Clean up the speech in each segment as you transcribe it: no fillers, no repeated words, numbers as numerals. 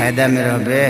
फायदा में रहबे।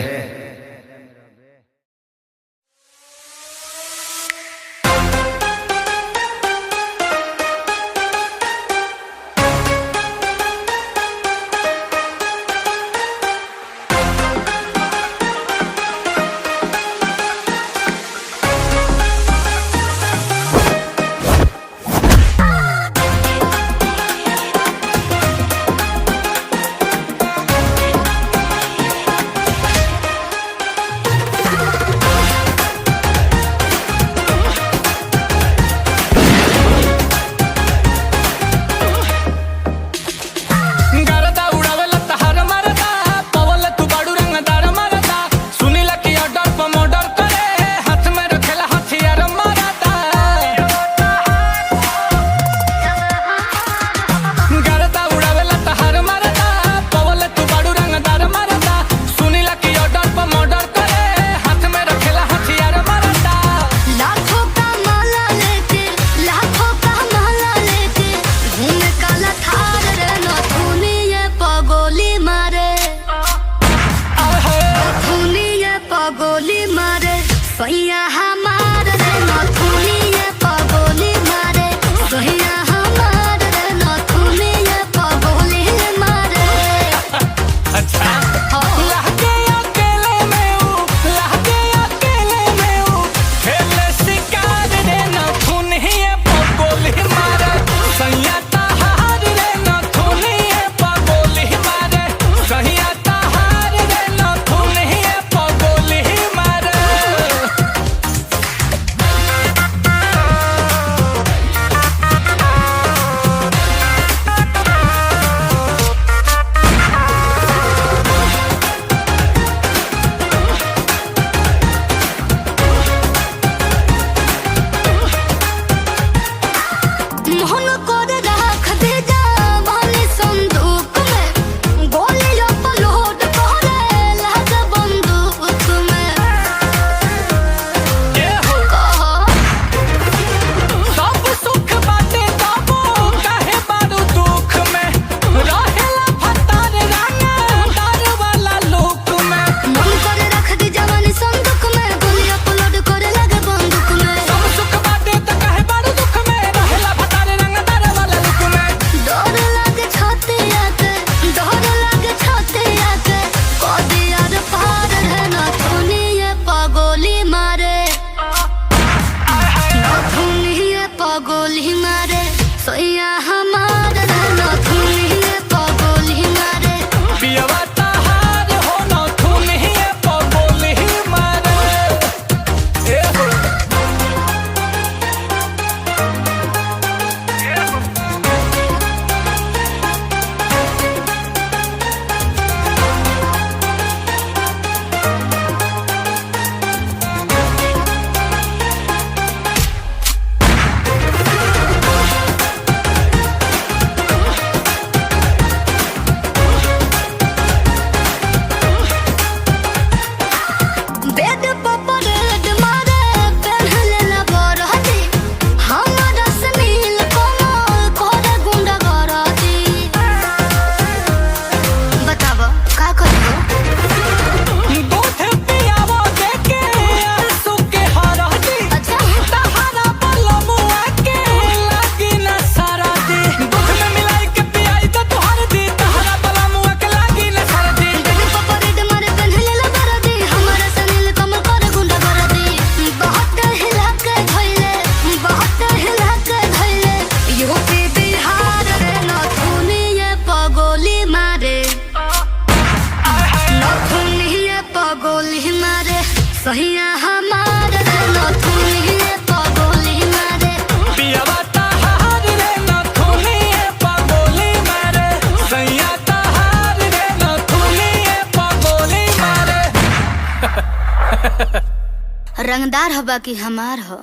रंगदार हवा की हमार हो।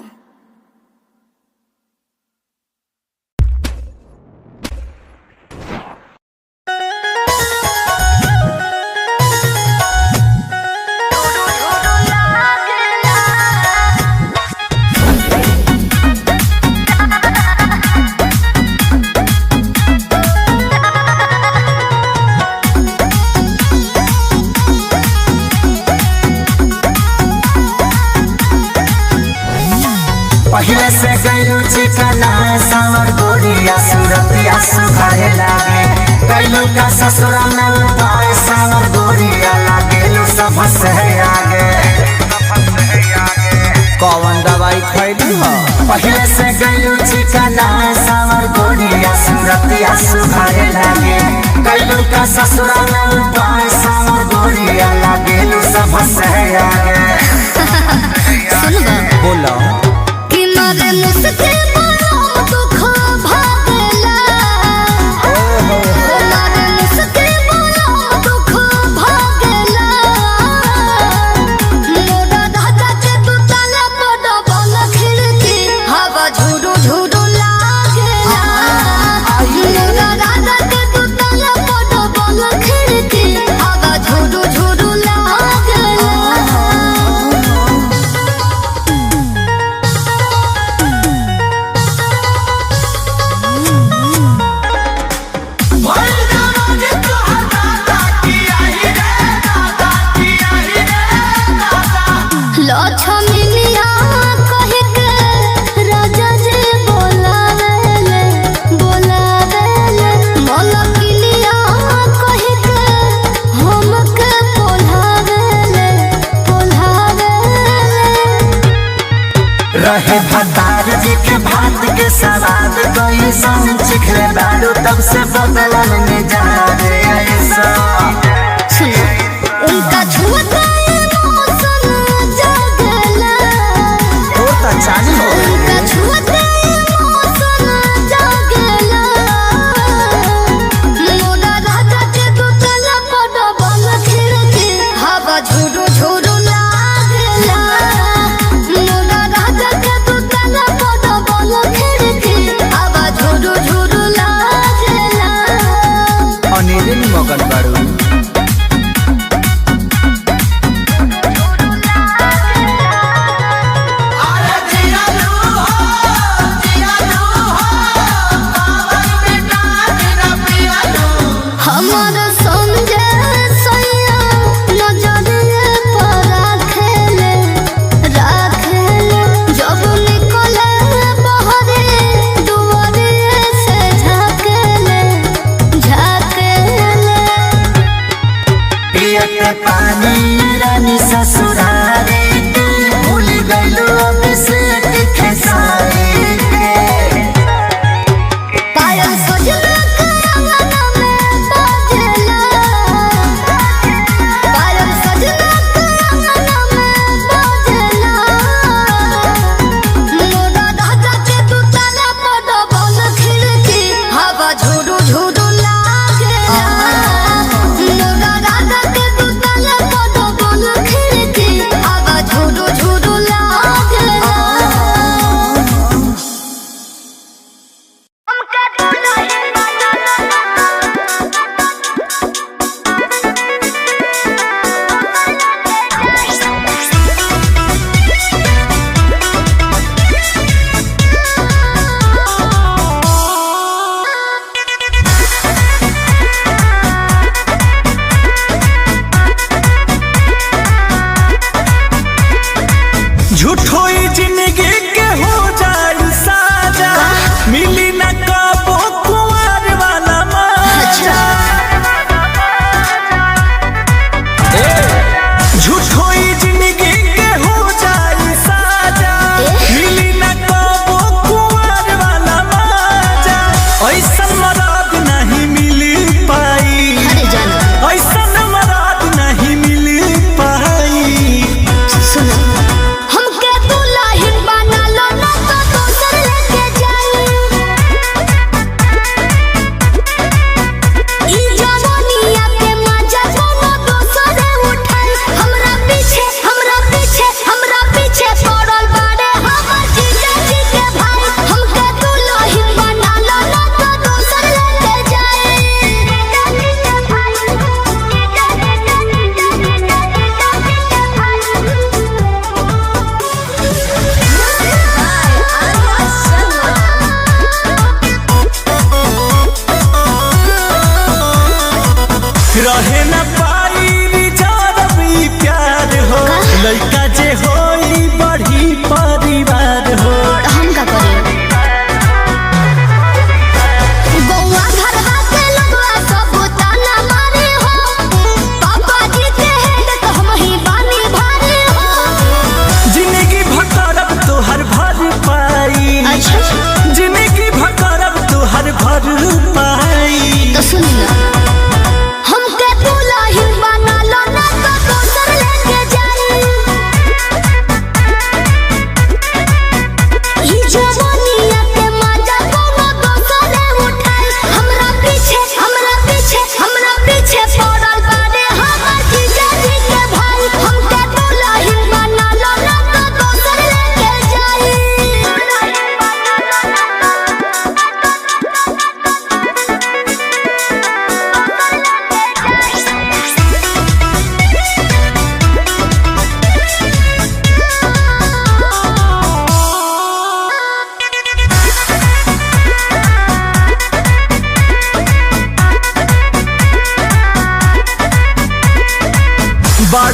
चिकना सावर गोरिया सूरतिया सुखाए लागे कैलू का ससुरा में उपाय सावर गोरिया लागेलू सब से आगे कौन दवाई खैली हो पहले से गैलू चिकना सावर गोरिया सूरतिया सुखाए लागे कैलू का ससुरा में उपाय सावर गोरिया लागेलू सब से आगे सुन बा बोलो कि मरे मुझसे बड़ा दुख भागेला मरे मुझसे बड़ा दुख भागेला मोरा दादा के दुताला बड़ा बल खिड़की हवा झुरु झुरु लागेला मोरा दादा के दुताला बड़ा बल खिड़की हवा झुरु झुरु लागेला लक्ष्मीनिया कह के राजा जी बोलावेले मलकिनिया कह के हमके बोलावेले रहे भतार जी के भात के सवाद कोई सन चिखले बालू तब से बदलन में जा रे ऐसा सुनो उनका छुअता मौसम जागला तो चाली हो उनका छुअता मौसम जागला मोरा राजा के दुतला बड़ा बल खिड़की हवा झुरु झुरु लागला मोरा राजा के दुतला बड़ा बल खिड़की हवा झुरु झुरु लागला अनिल मगन बारू हमर समझे सैया नजरिए पर राखेले जब निकले बहरे दुआरे से झाकेले पियते पानी रानी ससुरारे के भूल गइलो अब से खेसारी के पायल सजना के अंगना में बाजेला पायल सजना के अंगना में बाजेला मोरा राजा के दुताला बड़ा बल खिड़की हवा झुरु झुरु लागेला मोरा राजा के दुताला बड़ा बल खिड़की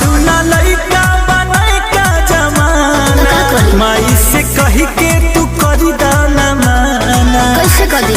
बारू ना लइका बनाई का जमाना माई से कही के तू करी दाना माना कैसे कर दी